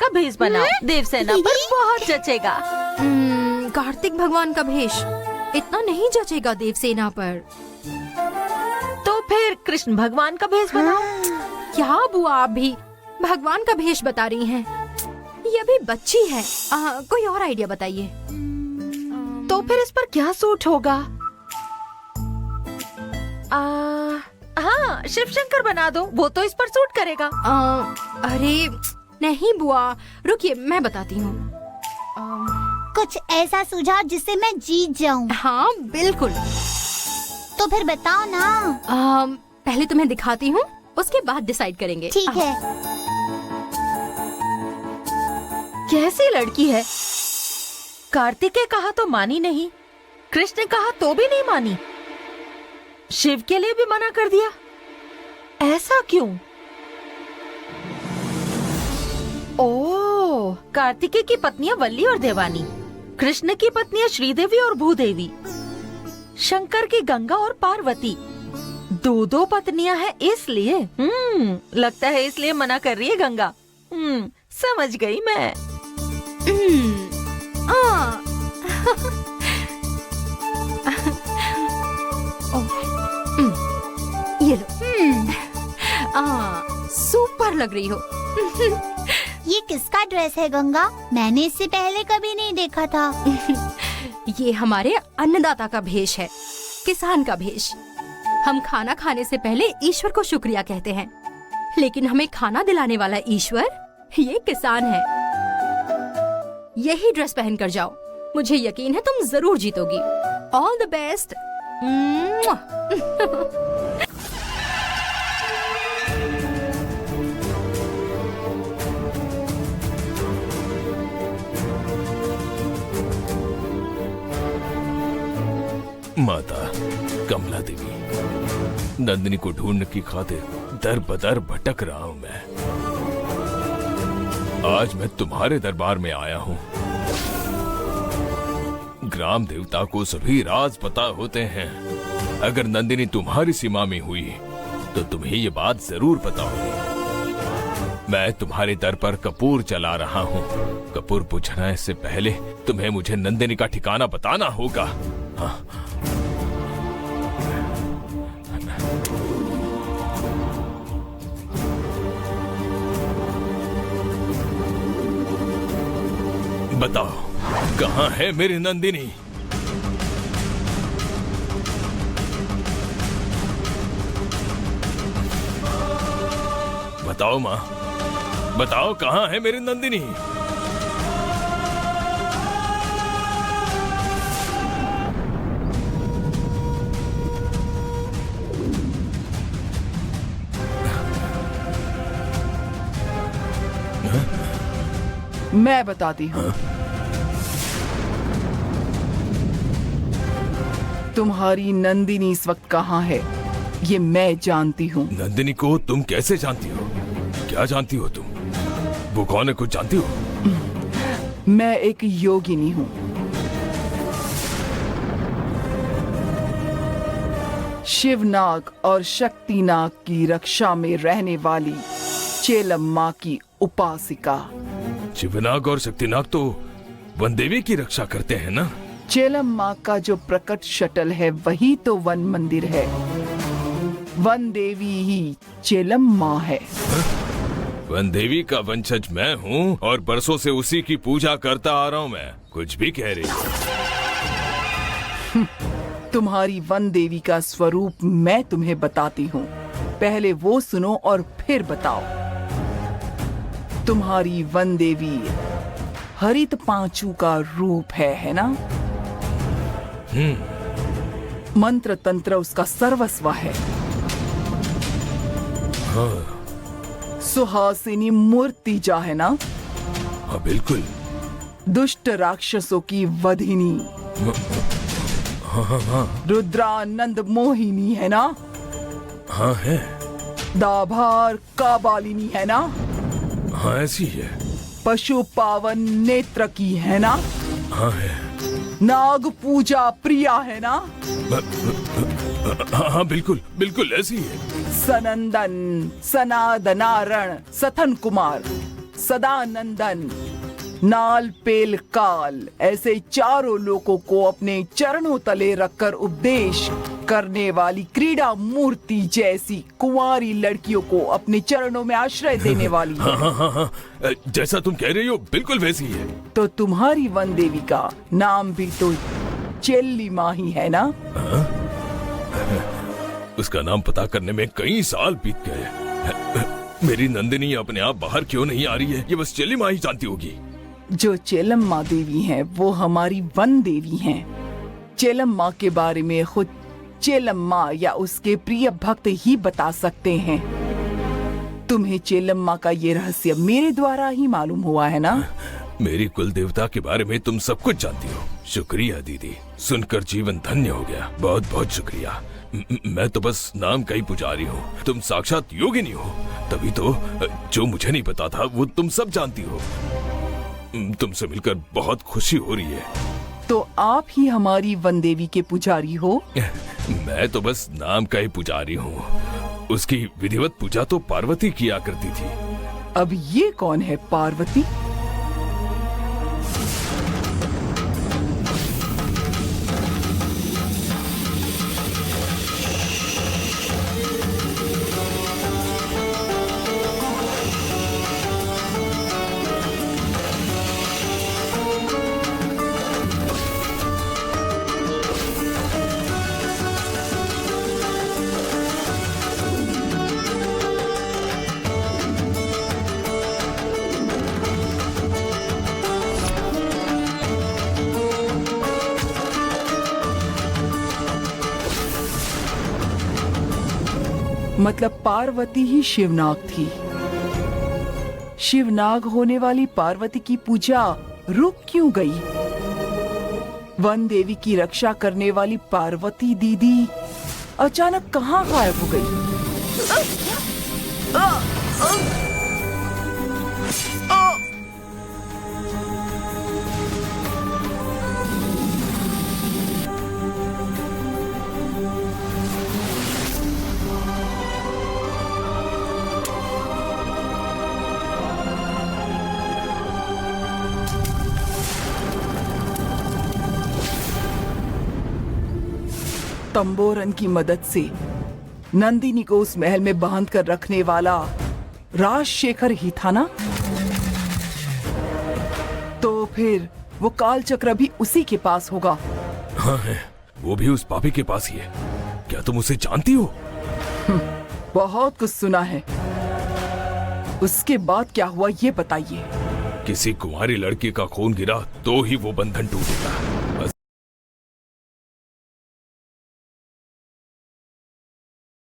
का भेष बनाओ, देवसेना पर बहुत जचेगा। कार्तिक भगवान का भेष इतना नहीं जचेगा देवसेना पर। तो फिर कृष्ण भगवान का भेष बनाओ। क्या बुआ, आप भी भगवान का भेष बता रही हैं? ये भी बच्ची है। कोई और आइडिया बताइए। तो फिर इस पर क्या सूट होगा? हाँ, शिव शंकर बना दो, वो तो इस पर सूट करेगा। अरे नहीं बुआ, रुकिए मैं बताती हूँ। कुछ ऐसा सुझाव जिससे मैं जीत जाऊँ। हाँ बिल्कुल। तो फिर बताओ ना। पहले तुम्हें दिखाती हूँ, उसके बाद डिसाइड करेंगे। ठीक है। कैसी लड़की है, कार्तिक ने कहा तो मानी नहीं, कृष्ण ने कहा तो भी नहीं मानी, शिव के लिए भी मना कर दिया। ऐसा क्यों? ओह, कार्तिकेय की पत्नियां वल्ली और देवानी, कृष्ण की पत्नियां श्रीदेवी और भूदेवी, शंकर की गंगा और पार्वती। दो पत्नियां हैं इसलिए। लगता है इसलिए मना कर रही है गंगा। समझ गई मैं। ये लो। सुपर लग रही हो। ये किसका ड्रेस है गंगा? मैंने इससे पहले कभी नहीं देखा था। ये हमारे अन्नदाता का भेष है, किसान का भेष। हम खाना खाने से पहले ईश्वर को शुक्रिया कहते हैं, लेकिन हमें खाना दिलाने वाला ईश्वर ये किसान है। यही ड्रेस पहन कर जाओ, मुझे यकीन है तुम जरूर जीतोगी। All the best. माता कमला देवी, नंदिनी को ढूंढने की खातिर दर बदर भटक रहा हूं मैं। आज मैं तुम्हारे दरबार में आया हूं। ग्राम देवता को सभी राज पता होते हैं। अगर नंदिनी तुम्हारी सीमा में हुई तो तुम्हें ये बात जरूर पता होगी। मैं तुम्हारे दर पर कपूर चला रहा हूं। कपूर बुझाने से पहले तुम्हें मुझे नंदिनी का ठिकाना बताना होगा। हाँ। बताओ, कहाँ है मेरी नंदिनी? बताओ माँ, बताओ कहाँ है मेरी नंदिनी? मैं बताती हूँ। तुम्हारी नंदिनी इस वक्त कहाँ है, ये मैं जानती हूँ। नंदिनी को तुम कैसे जानती हो? क्या जानती हो तुम? वो कौन है, कुछ जानती हो? मैं एक योगिनी हूँ। शिवनाग और शक्तिनाग की रक्षा में रहने वाली चेलम माँ की उपासिका। शिवनाग और शक्तिनाग तो वन देवी की रक्षा करते हैं ना? चेलम माँ का जो प्रकट शटल है वही तो वन मंदिर है। वन देवी ही चेलम माँ है। वन देवी का वंशज मैं हूँ और बरसों से उसी की पूजा करता आ रहा हूँ मैं। कुछ भी कह रही हो। तुम्हारी वन देवी का स्वरूप मैं तुम्हें बताती हूँ, पहले वो सुनो और फिर बताओ। तुम्हारी वन देवी हरित पांचू का रूप है ना? मंत्र तंत्र उसका सर्वस्व है। हाँ। सुहासिनी मूर्ति जा है ना? हाँ बिल्कुल। दुष्ट राक्षसों की वधिनी। हाँ। रुद्रानंद मोहिनी है ना? हाँ है। दाभार काबालिनी है ना? हाँ ऐसी है। पशु पावन नेत्र की है ना? हाँ है। नाग पूजा प्रिया है ना? हाँ बिल्कुल बिल्कुल ऐसी है। सनंदन सनादनारण सथन कुमार सदानंदन, नाल पेल काल, ऐसे चारों लोगों को अपने चरणों तले रखकर उपदेश करने वाली क्रीड़ा मूर्ति जैसी कुंवारी लड़कियों को अपने चरणों में आश्रय देने वाली है। हाँ, जैसा तुम कह रही हो बिल्कुल वैसी है। तो तुम्हारी वन देवी का नाम भी तो चेल्लीमा ही है ना? उसका नाम पता करने में कई साल बीत गए। मेरी नंदिनी अपने आप बाहर क्यों नहीं आ रही है, ये बस चेल्लीमा ही जानती होगी। जो चेलम्मा देवी हैं वो हमारी वन देवी हैं। चेलम्मा के बारे में खुद चेलम्मा या उसके प्रिय भक्त ही बता सकते हैं। तुम्हें चेलम्मा का ये रहस्य मेरे द्वारा ही मालूम हुआ है ना? मेरी कुल देवता के बारे में तुम सब कुछ जानती हो। शुक्रिया दीदी, सुनकर जीवन धन्य हो गया। बहुत बहुत शुक्रिया। मैं तो बस नाम का ही पुजारी हूँ, तुम साक्षात योगिनी हो। तभी तो जो मुझे नहीं पता था वो तुम सब जानती हो। तुमसे मिलकर बहुत खुशी हो रही है। तो आप ही हमारी वन देवी के पुजारी हो? मैं तो बस नाम का ही पुजारी हूँ। उसकी विधिवत पूजा तो पार्वती किया करती थी। अब ये कौन है पार्वती? मतलब पार्वती ही शिवनाग थी। शिवनाग होने वाली पार्वती की पूजा रुक क्यों गई? वन देवी की रक्षा करने वाली पार्वती दीदी अचानक कहाँ गायब हो गई? तंबोरन की मदद से नंदिनी को उस महल में बांध कर रखने वाला राजशेखर ही था ना? तो फिर वो काल चक्र भी उसी के पास होगा। हाँ है, वो भी उस पापी के पास ही है। क्या तुम उसे जानती हो? बहुत कुछ सुना है। उसके बाद क्या हुआ ये बताइए। किसी कुंवारी लड़की का खून गिरा तो ही वो बंधन टूटेगा।